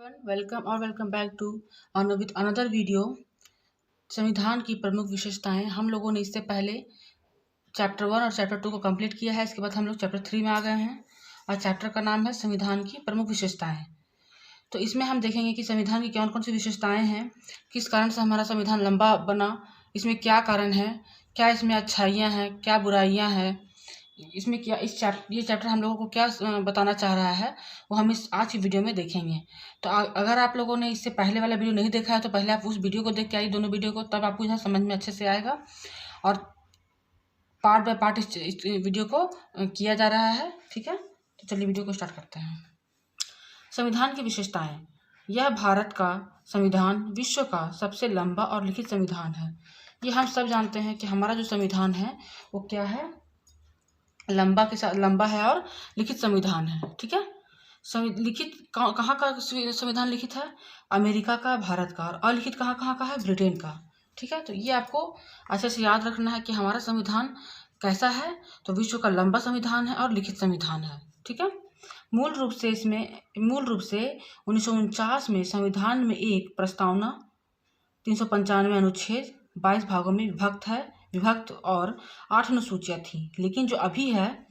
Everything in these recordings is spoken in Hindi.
Welcome back to with another video. संविधान की प्रमुख विशेषताएं। हम लोगों ने इससे पहले चैप्टर 1 और चैप्टर 2 को कंप्लीट किया है। इसके बाद हम लोग चैप्टर 3 में आ गए हैं और चैप्टर का नाम है संविधान की प्रमुख विशेषताएं। तो इसमें हम देखेंगे कि संविधान की कौन कौन सी विशेषताएं हैं, किस कारण से हमारा संविधान लंबा बना, इसमें क्या कारण है, क्या इसमें अच्छाइयाँ हैं, क्या बुराइयाँ हैं, इसमें क्या ये चैप्टर हम लोगों को क्या बताना चाह रहा है, वो हम इस आज की वीडियो में देखेंगे। तो अगर आप लोगों ने इससे पहले वाला वीडियो नहीं देखा है तो पहले आप उस वीडियो को देख के आइए, दोनों वीडियो को, तब आपको यहाँ समझ में अच्छे से आएगा। और पार्ट बाय पार्ट इस वीडियो को किया जा रहा है, ठीक है। तो चलिए वीडियो को स्टार्ट करते हैं। संविधान की विशेषताएं। यह भारत का संविधान विश्व का सबसे लंबा और लिखित संविधान है। ये हम सब जानते हैं कि हमारा जो संविधान है वो क्या है, लंबा के साथ लंबा है और लिखित संविधान है, ठीक है। लिखित कहाँ का संविधान लिखित है? अमेरिका का, भारत का। और अलिखित कहाँ का है? ब्रिटेन का, ठीक है। तो ये आपको अच्छे से याद रखना है कि हमारा संविधान कैसा है। तो विश्व का लंबा संविधान है और लिखित संविधान है, ठीक है। मूल रूप से 1949 में संविधान में एक प्रस्तावना 395 अनुच्छेद 22 भागों में विभक्त और 8 अनुसूचियाँ थी। लेकिन जो अभी है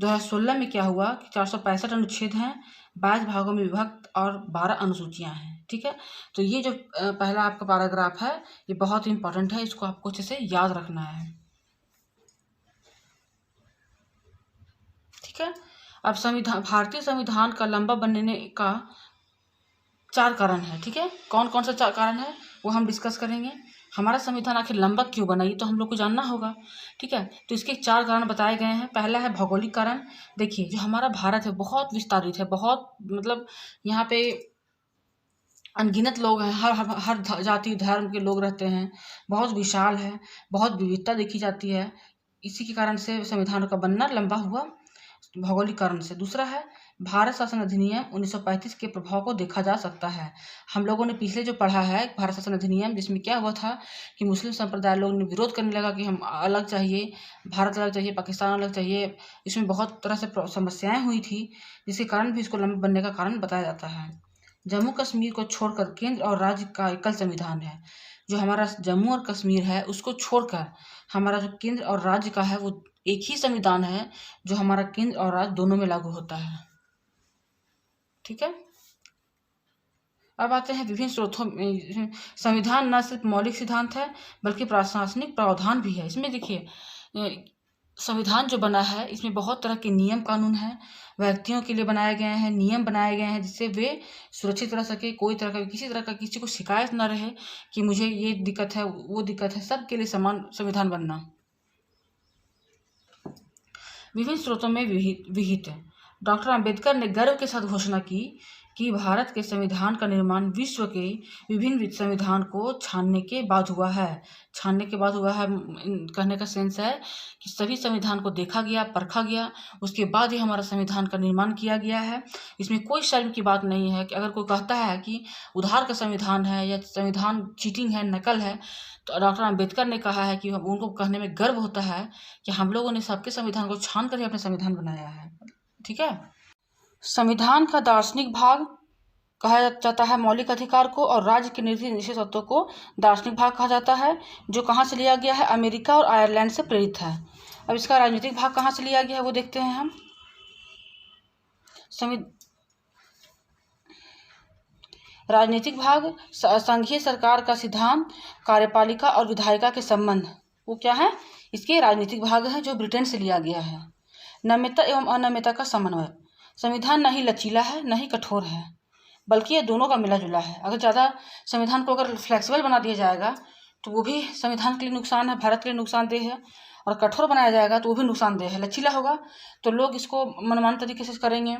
2016 में क्या हुआ कि 465 अनुच्छेद हैं, 22 भागों में विभक्त और 12 अनुसूचियाँ हैं, ठीक है। तो ये जो पहला आपका पैराग्राफ है ये बहुत इंपॉर्टेंट है, इसको आपको अच्छे से याद रखना है, ठीक है। अब भारतीय संविधान का लंबा बनने का 4 कारण है, ठीक है। कौन कौन सा 4 कारण है वो हम डिस्कस करेंगे। हमारा संविधान आखिर लंबा क्यों बना ये तो हम लोग को जानना होगा, ठीक है। तो इसके 4 कारण बताए गए हैं। पहला है भौगोलिक कारण। देखिए जो हमारा भारत है बहुत विस्तारित है, बहुत मतलब यहाँ पे अनगिनत लोग हैं, हर जाति धर्म के लोग रहते हैं, बहुत विशाल है, बहुत विविधता देखी जाती है। इसी के कारण से संविधान का बनना लंबा हुआ, भौगोलिक कारण से। दूसरा है भारत शासन अधिनियम 1935 के प्रभाव को देखा जा सकता है। हम लोगों ने पिछले जो पढ़ा है भारत शासन अधिनियम, जिसमें क्या हुआ था कि मुस्लिम संप्रदाय लोग ने विरोध करने लगा कि हम अलग चाहिए, भारत अलग चाहिए, पाकिस्तान अलग चाहिए। इसमें बहुत तरह से समस्याएं हुई थी, जिसके कारण भी इसको लंबे बनने का कारण बताया जाता है। जम्मू कश्मीर को छोड़कर केंद्र और राज्य का एकल संविधान है। जो हमारा जम्मू और कश्मीर है उसको छोड़कर हमारा जो केंद्र और राज्य का है वो एक ही संविधान है, जो हमारा केंद्र और राज्य दोनों में लागू होता है, ठीक है। अब आते हैं विभिन्न स्रोतों में। संविधान न सिर्फ मौलिक सिद्धांत है बल्कि प्रशासनिक प्रावधान भी है। इसमें देखिए संविधान जो बना है इसमें बहुत तरह के नियम कानून हैं, व्यक्तियों के लिए बनाए गए हैं, नियम बनाए गए हैं जिससे वे सुरक्षित रह सके, कोई तरह का किसी को शिकायत ना रहे कि मुझे ये दिक्कत है वो दिक्कत है, सबके लिए समान संविधान बनना। विभिन्न स्रोतों में विहित है। डॉक्टर अंबेडकर ने गर्व के साथ घोषणा की कि भारत के संविधान का निर्माण विश्व के विभिन्न संविधान को छानने के बाद हुआ है। कहने का सेंस है कि सभी संविधान को देखा गया, परखा गया, उसके बाद ही हमारा संविधान का निर्माण किया गया है। इसमें कोई शर्म की बात नहीं है कि अगर कोई कहता है कि उधार का संविधान है या संविधान चीटिंग है, नकल है, तो डॉक्टर अंबेडकर ने कहा है कि उनको कहने में गर्व होता है कि हम लोगों ने सबके संविधान को छान कर ही अपना संविधान बनाया है, ठीक है। संविधान का दार्शनिक भाग कहा जाता है मौलिक अधिकार को, और राज्य के नीति निषेध तत्वों को दार्शनिक भाग कहा जाता है, जो कहाँ से लिया गया है? अमेरिका और आयरलैंड से प्रेरित है। अब इसका राजनीतिक भाग कहाँ से लिया गया है वो देखते हैं हम। राजनीतिक भाग संघीय सरकार का सिद्धांत, कार्यपालिका और विधायिका के संबंध, वो क्या है? इसके राजनीतिक भाग है जो ब्रिटेन से लिया गया है। नम्यता एवं अनम्यता का समन्वय। संविधान न ही लचीला है न ही कठोर है, बल्कि ये दोनों का मिला जुला है। अगर ज़्यादा संविधान को अगर फ्लेक्सिबल बना दिया जाएगा तो वो भी संविधान के लिए नुकसान है, भारत के लिए नुकसानदेह है, और कठोर बनाया जाएगा तो वो भी नुकसानदेह है। लचीला होगा तो लोग इसको मनमाने तरीके से करेंगे,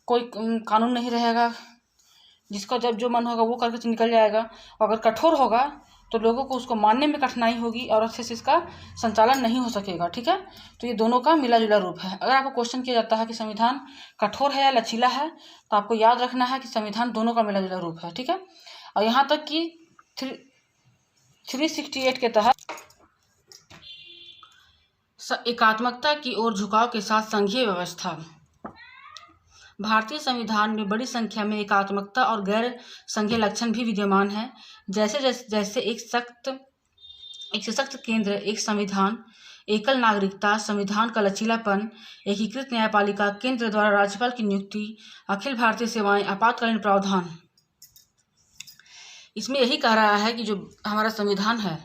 कोई कानून नहीं रहेगा, जिसका जब जो मन होगा वो करके निकल जाएगा। अगर कठोर होगा तो लोगों को उसको मानने में कठिनाई होगी और अच्छे से इसका संचालन नहीं हो सकेगा, ठीक है। तो ये दोनों का मिला जुला रूप है। अगर आपको क्वेश्चन किया जाता है कि संविधान कठोर है या लचीला है, तो आपको याद रखना है कि संविधान दोनों का मिला जुला रूप है, ठीक है। और यहाँ तक कि 368 के तहत एकात्मकता की ओर झुकाव के साथ संघीय व्यवस्था, भारतीय संविधान में बड़ी संख्या में एकात्मकता और गैर संघीय लक्षण भी विद्यमान हैं। जैसे एक सशक्त केंद्र, एक संविधान, एकल नागरिकता, संविधान का लचीलापन, एकीकृत न्यायपालिका, केंद्र द्वारा राज्यपाल की नियुक्ति, अखिल भारतीय सेवाएं, आपातकालीन प्रावधान। इसमें यही कह रहा है कि जो हमारा संविधान है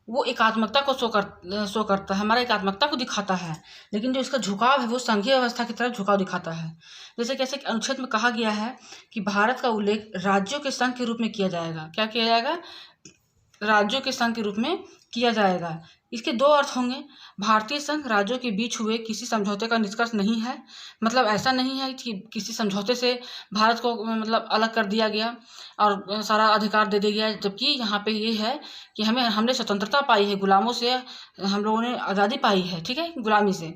वो एकात्मकता को शो करता है, हमारा एकात्मकता को दिखाता है, लेकिन जो इसका झुकाव है वो संघीय व्यवस्था की तरफ झुकाव दिखाता है। जैसे कैसे अनुच्छेद में कहा गया है कि भारत का उल्लेख राज्यों के संघ के रूप में किया जाएगा। क्या किया जाएगा? राज्यों के संघ के रूप में किया जाएगा। इसके दो अर्थ होंगे। भारतीय संघ राज्यों के बीच हुए किसी समझौते का निष्कर्ष नहीं है, मतलब ऐसा नहीं है कि किसी समझौते से भारत को मतलब अलग कर दिया गया और सारा अधिकार दे दिया गया, जबकि यहाँ पे ये है कि हमने स्वतंत्रता पाई है, गुलामों से हम लोगों ने आज़ादी पाई है, ठीक है, गुलामी से।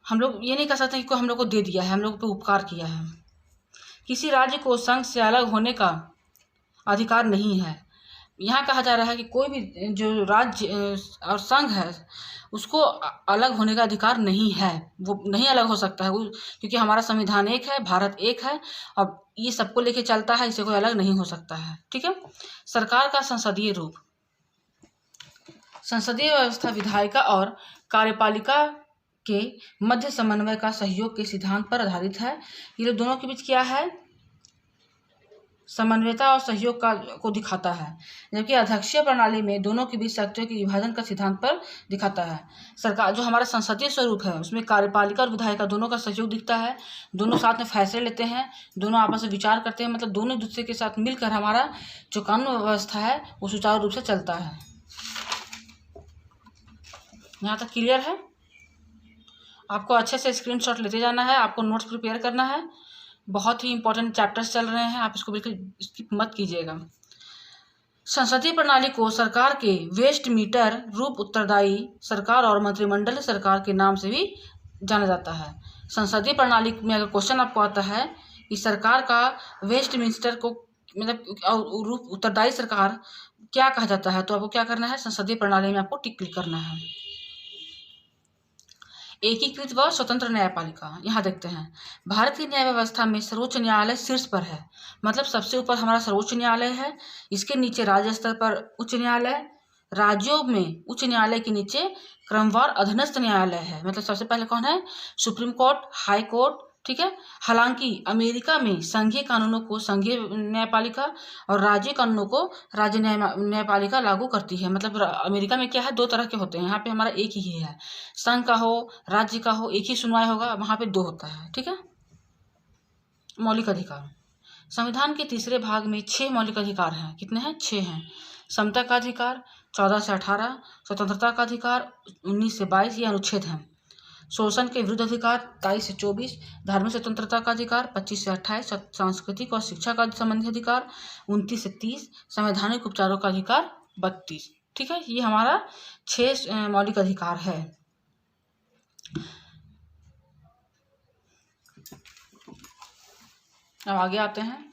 हम लोग ये नहीं कह सकते कि हम लोग को दे दिया है, हम लोग पे उपकार किया है। किसी राज्य को संघ से अलग होने का अधिकार नहीं है। यहाँ कहा जा रहा है कि कोई भी जो राज्य और संघ है उसको अलग होने का अधिकार नहीं है, वो नहीं अलग हो सकता है, वो क्योंकि हमारा संविधान एक है, भारत एक है और ये सबको लेके चलता है, इसे कोई अलग नहीं हो सकता है, ठीक है। सरकार का संसदीय रूप। संसदीय व्यवस्था विधायिका और कार्यपालिका के मध्य समन्वय का सहयोग के सिद्धांत पर आधारित है। ये दोनों के बीच क्या है? समन्वयता और सहयोग को दिखाता है, जबकि अध्यक्षीय प्रणाली में दोनों के बीच शक्तियों के विभाजन का सिद्धांत पर दिखाता है। सरकार जो हमारा संसदीय स्वरूप है उसमें कार्यपालिका और विधायिका दोनों का सहयोग दिखता है, दोनों साथ में फैसले लेते हैं, दोनों आपस में विचार करते हैं, मतलब दोनों दूसरे के साथ मिलकर हमारा जो कानून व्यवस्था है वो सुचारू रूप से चलता है। यहाँ तक क्लियर है? आपको अच्छे से स्क्रीनशॉट लेते जाना है, आपको नोट्स प्रिपेयर करना है। बहुत ही इंपॉर्टेंट चैप्टर्स चल रहे हैं, आप इसको बिल्कुल स्किप मत कीजिएगा। संसदीय प्रणाली को सरकार के वेस्ट मीटर रूप उत्तरदायी सरकार और मंत्रिमंडल सरकार के नाम से भी जाना जाता है। संसदीय प्रणाली में अगर क्वेश्चन आपको आता है कि सरकार का वेस्ट मिनिस्टर को मतलब रूप उत्तरदायी सरकार क्या कहा जाता है, तो आपको क्या करना है? संसदीय प्रणाली में आपको टिक क्लिक करना है। एकीकृत व स्वतंत्र न्यायपालिका। यहाँ देखते हैं भारतीय न्याय व्यवस्था में सर्वोच्च न्यायालय शीर्ष पर है, मतलब सबसे ऊपर हमारा सर्वोच्च न्यायालय है, इसके नीचे राज्य स्तर पर उच्च न्यायालय, राज्यों में उच्च न्यायालय के नीचे क्रमवार अधीनस्थ न्यायालय है। मतलब सबसे पहले कौन है? सुप्रीम कोर्ट, हाई कोर्ट, ठीक है। हालांकि अमेरिका में संघीय कानूनों को संघीय न्यायपालिका और राज्य कानूनों को राज्य न्यायपालिका लागू करती है। मतलब अमेरिका में क्या है? दो तरह के होते हैं, यहाँ पे हमारा एक ही है, संघ का हो राज्य का हो एक ही सुनवाई होगा, वहाँ पे दो होता है, ठीक है। मौलिक अधिकार। संविधान के तीसरे भाग में 6 मौलिक अधिकार हैं। कितने हैं? 6 हैं। समता का अधिकार 14 से 18, स्वतंत्रता का अधिकार 19 से 22 ये अनुच्छेद हैं। शोषण के विरुद्ध अधिकार 23 से 24, धार्मिक स्वतंत्रता का अधिकार 25 से 28, सांस्कृतिक और शिक्षा का संबंधी अधिकार 29 से 30, संवैधानिक उपचारों का अधिकार 32, ठीक है। ये हमारा 6 मौलिक अधिकार है। अब आगे आते हैं।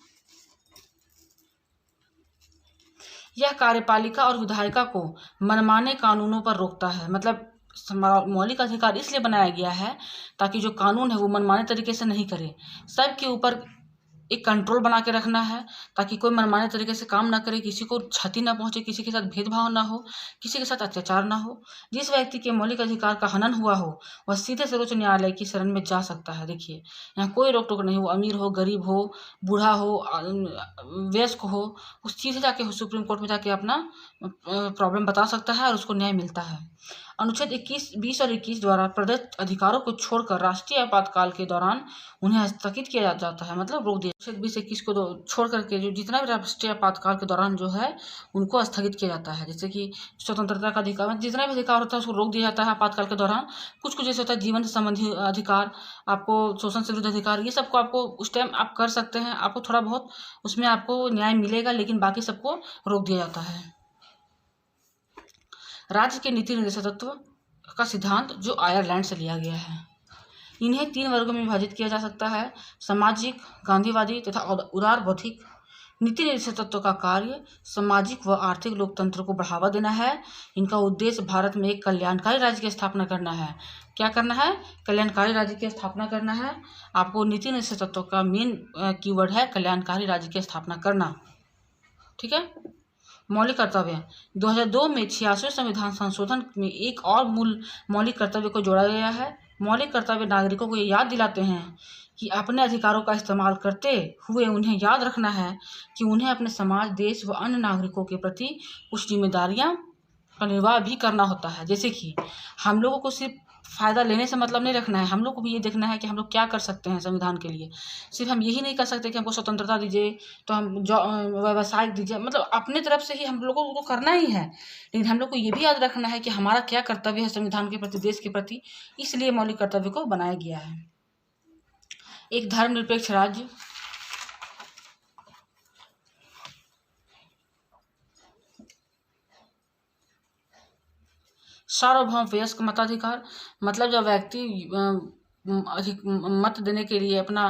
यह कार्यपालिका और विधायिका को मनमाने कानूनों पर रोकता है। मतलब मौलिक अधिकार इसलिए बनाया गया है ताकि जो कानून है वो मनमाने तरीके से नहीं करे, सबके ऊपर एक कंट्रोल बना के रखना है ताकि कोई मनमाने तरीके से काम ना करे, किसी को क्षति ना पहुंचे, किसी के साथ भेदभाव ना हो, किसी के साथ अत्याचार ना हो। जिस व्यक्ति के मौलिक अधिकार का हनन हुआ हो वह सीधे सर्वोच्च न्यायालय की शरण में जा सकता है। देखिए यहाँ कोई रोक टोक नहीं, वो अमीर हो, गरीब हो, बूढ़ा हो, वयस्क हो, उस सीधे जाके सुप्रीम कोर्ट में जाके अपना प्रॉब्लम बता सकता है और उसको न्याय मिलता है। अनुच्छेद 21, 20 और 21 द्वारा प्रदत्त अधिकारों को छोड़कर राष्ट्रीय आपातकाल के दौरान उन्हें स्थगित किया जाता है, मतलब रोक दिया। अनुच्छेद 20, 21 को छोड़ करके जो जितना भी राष्ट्रीय आपातकाल के दौरान जो है उनको स्थगित किया जाता है। जैसे कि स्वतंत्रता का अधिकार, जितना भी अधिकार होता है उसको रोक दिया जाता है आपातकाल के दौरान। कुछ कुछ जैसे होता है जीवन संबंधी अधिकार, आपको शोषण से विरुद्ध अधिकार, ये सबको आपको उस टाइम आप कर सकते हैं, आपको थोड़ा बहुत उसमें आपको न्याय मिलेगा, लेकिन बाकी सबको रोक दिया जाता है। राज्य के नीति निर्देशकत्व का सिद्धांत जो आयरलैंड से लिया गया है। इन्हें 3 वर्गों में विभाजित किया जा सकता है: सामाजिक, गांधीवादी तथा उदार बौद्धिक। नीति निर्देशक तत्व का कार्य सामाजिक व आर्थिक लोकतंत्र को बढ़ावा देना है। इनका उद्देश्य भारत में एक कल्याणकारी राज्य की स्थापना करना है। क्या करना है? कल्याणकारी राज्य की स्थापना करना है। आपको नीति निर्देशक तत्व का मेन कीवर्ड है कल्याणकारी राज्य की स्थापना करना। ठीक है। मौलिक कर्तव्य 2002 में 86वें संविधान संशोधन में एक और मूल मौलिक कर्तव्य को जोड़ा गया है। मौलिक कर्तव्य नागरिकों को ये याद दिलाते हैं कि अपने अधिकारों का इस्तेमाल करते हुए उन्हें याद रखना है कि उन्हें अपने समाज, देश व अन्य नागरिकों के प्रति कुछ जिम्मेदारियां का निर्वाह भी करना होता है। जैसे कि हम लोगों को सिर्फ फ़ायदा लेने से मतलब नहीं रखना है, हम लोग को भी ये देखना है कि हम लोग क्या कर सकते हैं संविधान के लिए। सिर्फ हम यही नहीं कर सकते कि हमको स्वतंत्रता दीजिए तो हम व्यवसाय दीजिए, मतलब अपने तरफ से ही हम लोगों को तो करना ही है, लेकिन हम लोग को ये भी याद रखना है कि हमारा क्या कर्तव्य है संविधान के प्रति, देश के प्रति। इसलिए मौलिक कर्तव्य को बनाया गया है। एक धर्मनिरपेक्ष राज्य, सार्वभौम वयस्क मताधिकार, मतलब जब व्यक्ति अधिक मत देने के लिए, अपना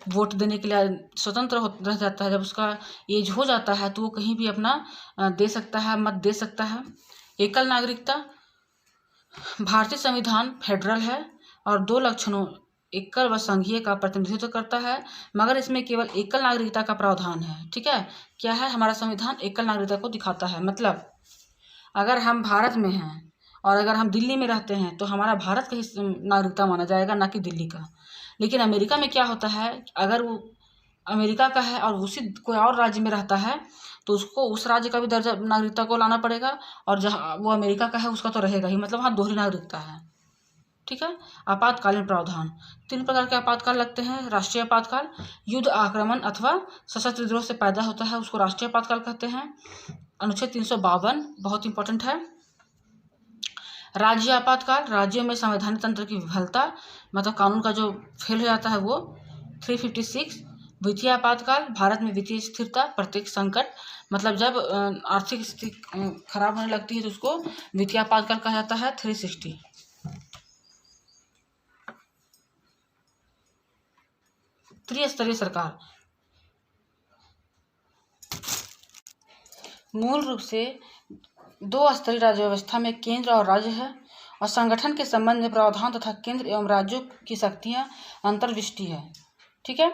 वोट देने के लिए स्वतंत्र रह जाता है, जब उसका एज हो जाता है तो वो कहीं भी अपना दे सकता है, मत दे सकता है। एकल नागरिकता, भारतीय संविधान फेडरल है और 2 लक्षणों एकल व संघीय का प्रतिनिधित्व करता है, मगर इसमें केवल एकल नागरिकता का प्रावधान है। ठीक है। क्या है? हमारा संविधान एकल नागरिकता को दिखाता है। मतलब अगर हम भारत में हैं और अगर हम दिल्ली में रहते हैं तो हमारा भारत का ही नागरिकता माना जाएगा, ना कि दिल्ली का। लेकिन अमेरिका में क्या होता है, अगर वो अमेरिका का है और उसी कोई और राज्य में रहता है तो उसको उस राज्य का भी दर्जा नागरिकता को लाना पड़ेगा, और जहाँ वो अमेरिका का है उसका तो रहेगा ही, मतलब वहाँ दोहरी नागरिकता है। ठीक है। आपातकालीन प्रावधान, 3 प्रकार के आपातकाल लगते हैं। राष्ट्रीय आपातकाल, युद्ध, आक्रमण अथवा सशस्त्र विद्रोह से पैदा होता है, उसको राष्ट्रीय आपातकाल कहते हैं। अनुच्छेद 352 बहुत इंपॉर्टेंट है। राज्य आपातकाल, राज्यों में संवैधानिक तंत्र की विफलता, मतलब कानून का जो फेल हो जाता है वो। 356 वित्तीय आपातकाल, भारत में वित्तीय स्थिरता, प्रत्येक संकट, मतलब जब आर्थिक स्थिति खराब होने लगती है तो उसको वित्तीय आपातकाल कहा जाता है। 360 त्रिस्तरीय सरकार, मूल रूप से 2 स्तरीय राज्य व्यवस्था में केंद्र और राज्य है और संगठन के संबंध में प्रावधान तथा केंद्र एवं राज्यों की शक्तियां अंतर्दृष्टि है। ठीक है।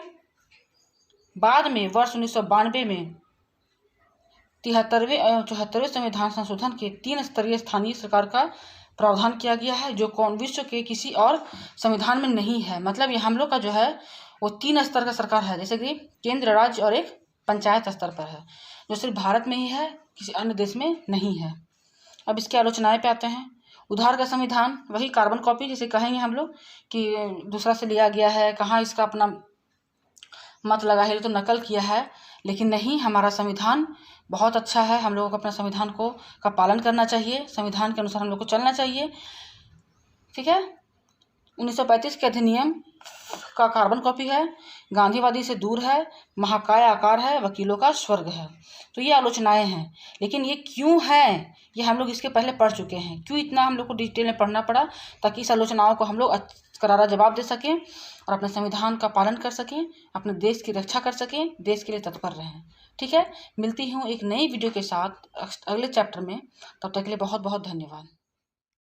बाद में वर्ष 1992 में 73वें एवं 74वें संविधान संशोधन के 3 स्तरीय स्थानीय सरकार का प्रावधान किया गया है, जो विश्व के किसी और संविधान में नहीं है। मतलब ये हम लोग का जो है वो 3 स्तर का सरकार है, जैसे कि केंद्र, राज्य और एक पंचायत स्तर पर है, जो सिर्फ भारत में ही है, किसी अन्य देश में नहीं है। अब इसकी आलोचनाएं पे आते हैं। उधार का संविधान, वही कार्बन कॉपी जिसे कहेंगे हम लोग कि दूसरा से लिया गया है, कहाँ इसका अपना मत लगा है, तो नकल किया है। लेकिन नहीं, हमारा संविधान बहुत अच्छा है, हम लोगों को अपना संविधान का पालन करना चाहिए, संविधान के अनुसार हम लोग को चलना चाहिए। ठीक है। 1935 के अधिनियम का कार्बन कॉपी है, गांधीवादी से दूर है, महाकाय आकार है, वकीलों का स्वर्ग है। तो ये आलोचनाएं हैं, लेकिन ये क्यों है ये हम लोग इसके पहले पढ़ चुके हैं। क्यों इतना हम लोग को डिटेल में पढ़ना पड़ा? ताकि इस आलोचनाओं को हम लोग करारा जवाब दे सकें और अपने संविधान का पालन कर सकें, अपने देश की रक्षा कर सकें, देश के लिए तत्पर रहें। ठीक है। मिलती हूँ एक नई वीडियो के साथ अगले चैप्टर में। तब तक के लिए बहुत बहुत धन्यवाद।